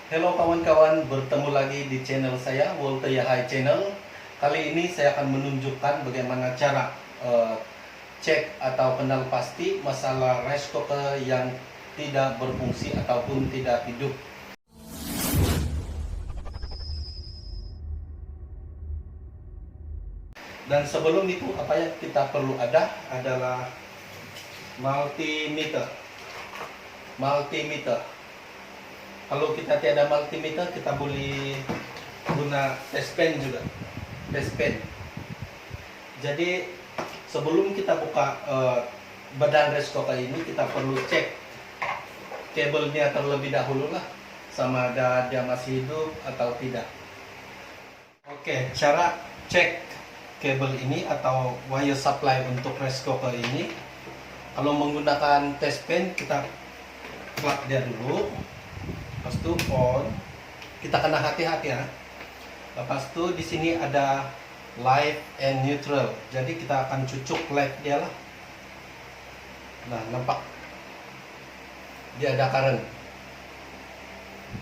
Halo kawan-kawan, bertemu lagi di channel saya, Walter Yahai Channel. Kali ini saya akan menunjukkan bagaimana cara cek atau kenal pasti masalah rice cooker yang tidak berfungsi ataupun tidak hidup. Dan sebelum itu, apa yang kita perlu ada adalah multimeter. Kalau kita tiada multimeter, kita boleh guna test pen juga. Test pen. Jadi sebelum kita buka badan rice cooker ini, kita perlu cek kabelnya terlebih dahulu lah, sama ada dia masih hidup atau tidak. Oke, cara cek kabel ini atau wire supply untuk rice cooker ini, kalau menggunakan test pen, kita plug dia dulu. Lepas itu on, kita kena hati-hati ya. Lepas itu di sini ada live and neutral, jadi kita akan cucuk live dia lah. Nah, nampak dia ada current,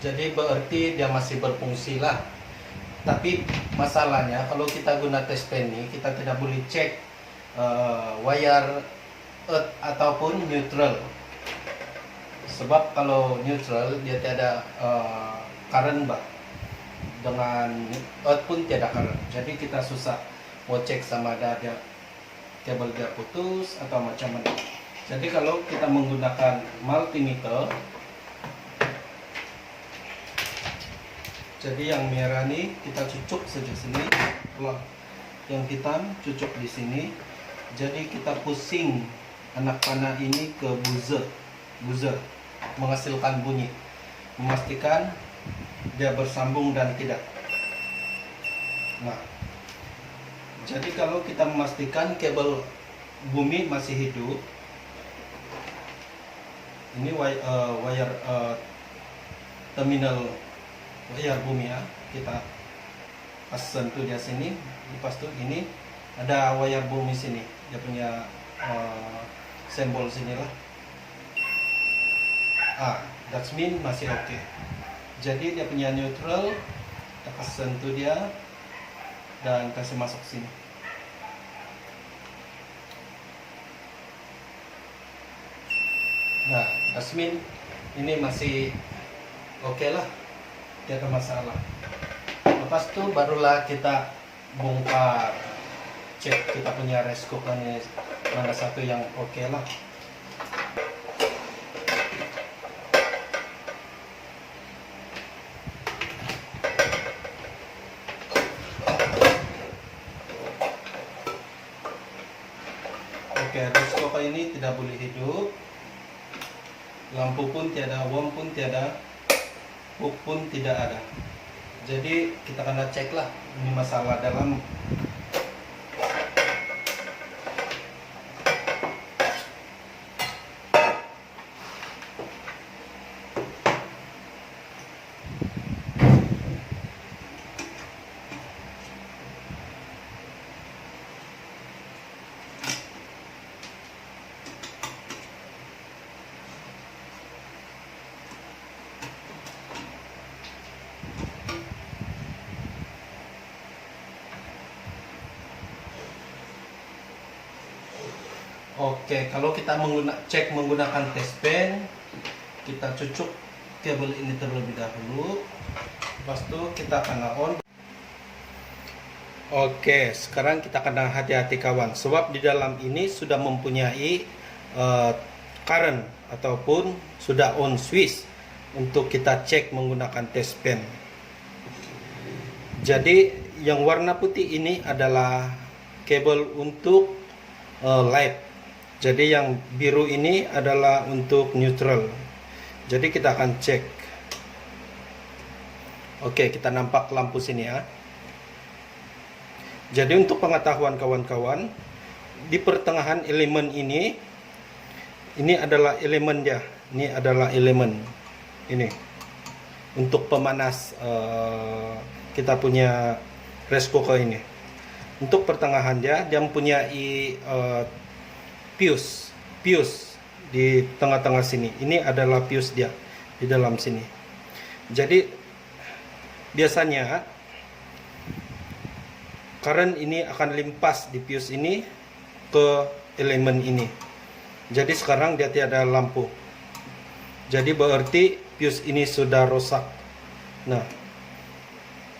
jadi berarti dia masih berfungsi lah. Tapi masalahnya kalau kita guna test pen ini, kita tidak boleh cek wire earth ataupun neutral. Sebab kalau neutral dia tiada current bah, dengan earth pun tiada current. Jadi kita susah mau cek sama ada dia kabel dia putus atau macam mana. Jadi kalau kita menggunakan multimeter, jadi yang merah ini kita cucuk saja sini, yang hitam cucuk di sini. Jadi kita pusing anak panah ini ke buzzer menghasilkan bunyi, memastikan dia bersambung dan tidak. Nah, jadi kalau kita memastikan kabel bumi masih hidup, ini wire terminal wire bumi ya, kita pasang tuh di sini. Lepas tuh ini ada wire bumi sini, dia punya simbol sinilah. That's mean masih oke. Jadi dia punya neutral, kita kasih sentuh dia dan kasih masuk sini. Nah, that's mean ini masih oke lah, tidak ada masalah. Lepas itu barulah kita bongkar, cek kita punya rice cooker ini mana satu yang oke lah. Oke, rice cooker ini tidak boleh hidup, lampu pun tiada, worm pun tiada, hook pun tidak ada. Jadi kita kena cek lah, ini masalah dalam. Oke, kalau kita cek menggunakan test pen, kita cucuk kabel ini terlebih dahulu. Lepas itu kita kena on. Oke, sekarang kita kena hati-hati kawan, sebab di dalam ini sudah mempunyai current ataupun sudah on switch untuk kita cek menggunakan test pen. Jadi yang warna putih ini adalah kabel untuk light. Jadi yang biru ini adalah untuk neutral. Jadi kita akan cek. Oke, kita nampak lampu sini ya. Jadi untuk pengetahuan kawan-kawan, di pertengahan elemen ini adalah elemen dia. Ini adalah elemen ini untuk pemanas kita punya rice cooker ini. Untuk pertengahan dia mempunyai fuse di tengah-tengah sini. Ini adalah fuse dia di dalam sini. Jadi biasanya current ini akan limpas di fuse ini ke elemen ini. Jadi sekarang dia tiada lampu. Jadi berarti fuse ini sudah rusak. Nah,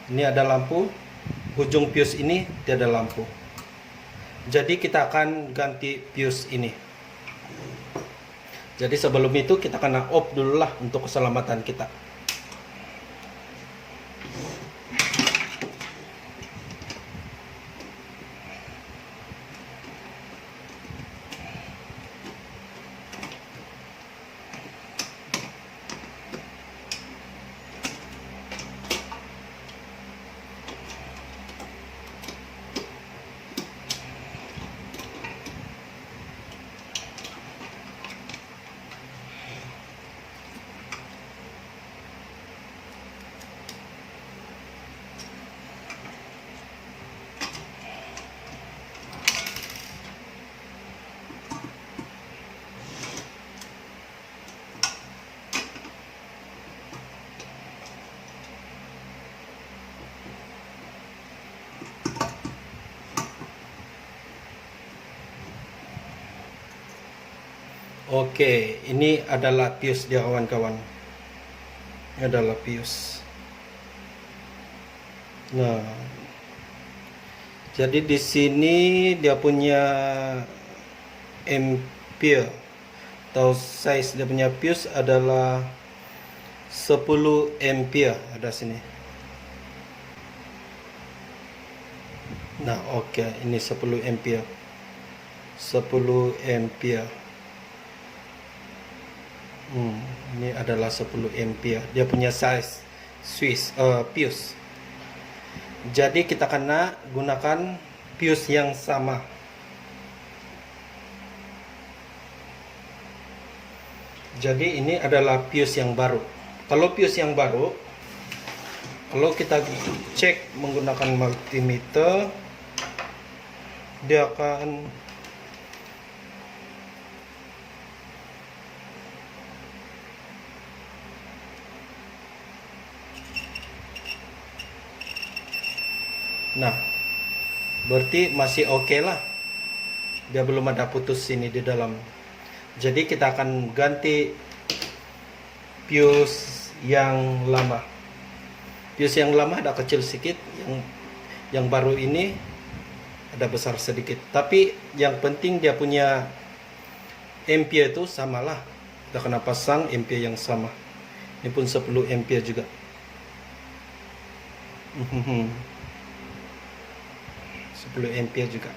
ini ada lampu, ujung fuse ini tiada lampu. Jadi kita akan ganti fuse ini. Jadi sebelum itu kita kena off dulu lah untuk keselamatan kita. Oke, ini adalah fuse dia kawan-kawan. Ini adalah fuse. Nah, jadi di sini dia punya ampere atau size dia punya fuse adalah 10 ampere ada sini. Nah, oke, ini 10 ampere. 10 ampere. Ini adalah 10 ampere. Dia punya size fuse. Jadi kita kena gunakan fuse yang sama. Jadi ini adalah fuse yang baru. Kalau fuse yang baru, kalau kita cek menggunakan multimeter, dia akan nah, berarti masih oke lah. Dia belum ada putus sini di dalam. Jadi kita akan ganti fuse yang lama. Fuse yang lama ada kecil sedikit, yang baru ini ada besar sedikit. Tapi yang penting dia punya ampere itu samalah. Kita kena pasang ampere yang sama. Ini pun 10 ampere juga. 10 ampere juga.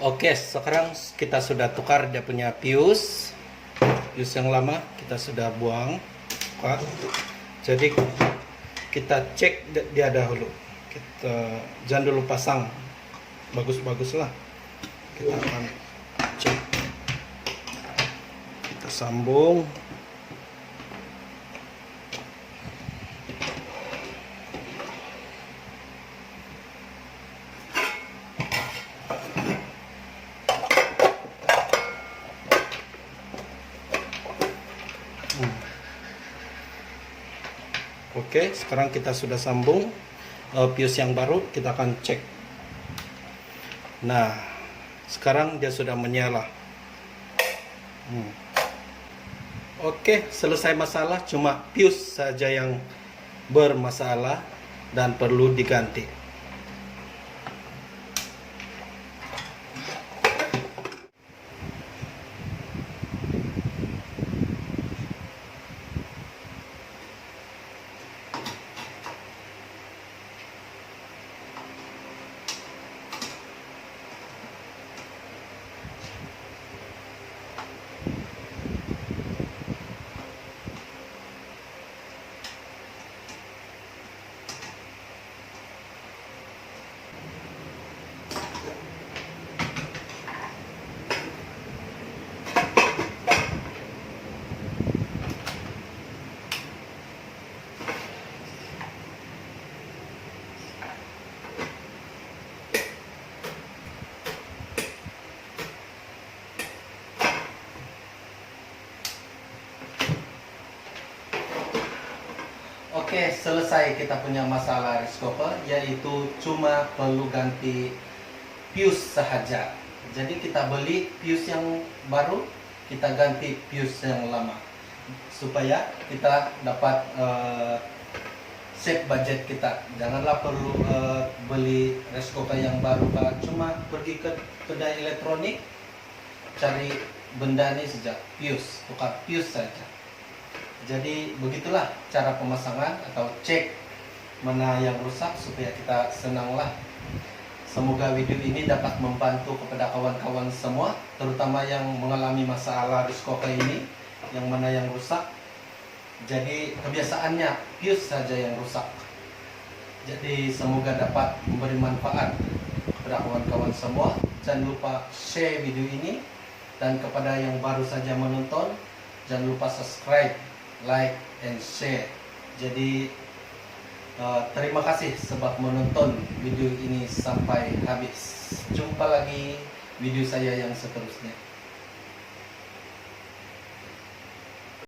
Oke, sekarang kita sudah tukar dia punya fuse. Fuse yang lama kita sudah buang. Pak. Jadi kita cek dia dahulu. Kita jangan dulu pasang. Bagus-bagus lah. Kita akan cek. Kita sambung. Oke, sekarang kita sudah sambung fuse yang baru, kita akan cek. Nah, sekarang dia sudah menyala. Oke, selesai masalah, cuma fuse saja yang bermasalah dan perlu diganti. Oke, selesai kita punya masalah rice cooker, yaitu cuma perlu ganti fuse saja. Jadi kita beli fuse yang baru, kita ganti fuse yang lama, supaya kita dapat save budget kita. Janganlah perlu beli rice cooker yang baru, Pak. Cuma pergi ke kedai elektronik, cari benda ini saja, fuse, tukar fuse saja. Jadi begitulah cara pemasangan atau cek mana yang rusak supaya kita senanglah. Semoga video ini dapat membantu kepada kawan-kawan semua, terutama yang mengalami masalah rice cooker ini, yang mana yang rusak. Jadi kebiasaannya fuse saja yang rusak. Jadi semoga dapat memberi manfaat kepada kawan-kawan semua. Jangan lupa share video ini, dan kepada yang baru saja menonton, jangan lupa subscribe, like, and share. Jadi terima kasih sebab menonton video ini sampai habis. Jumpa lagi video saya yang seterusnya.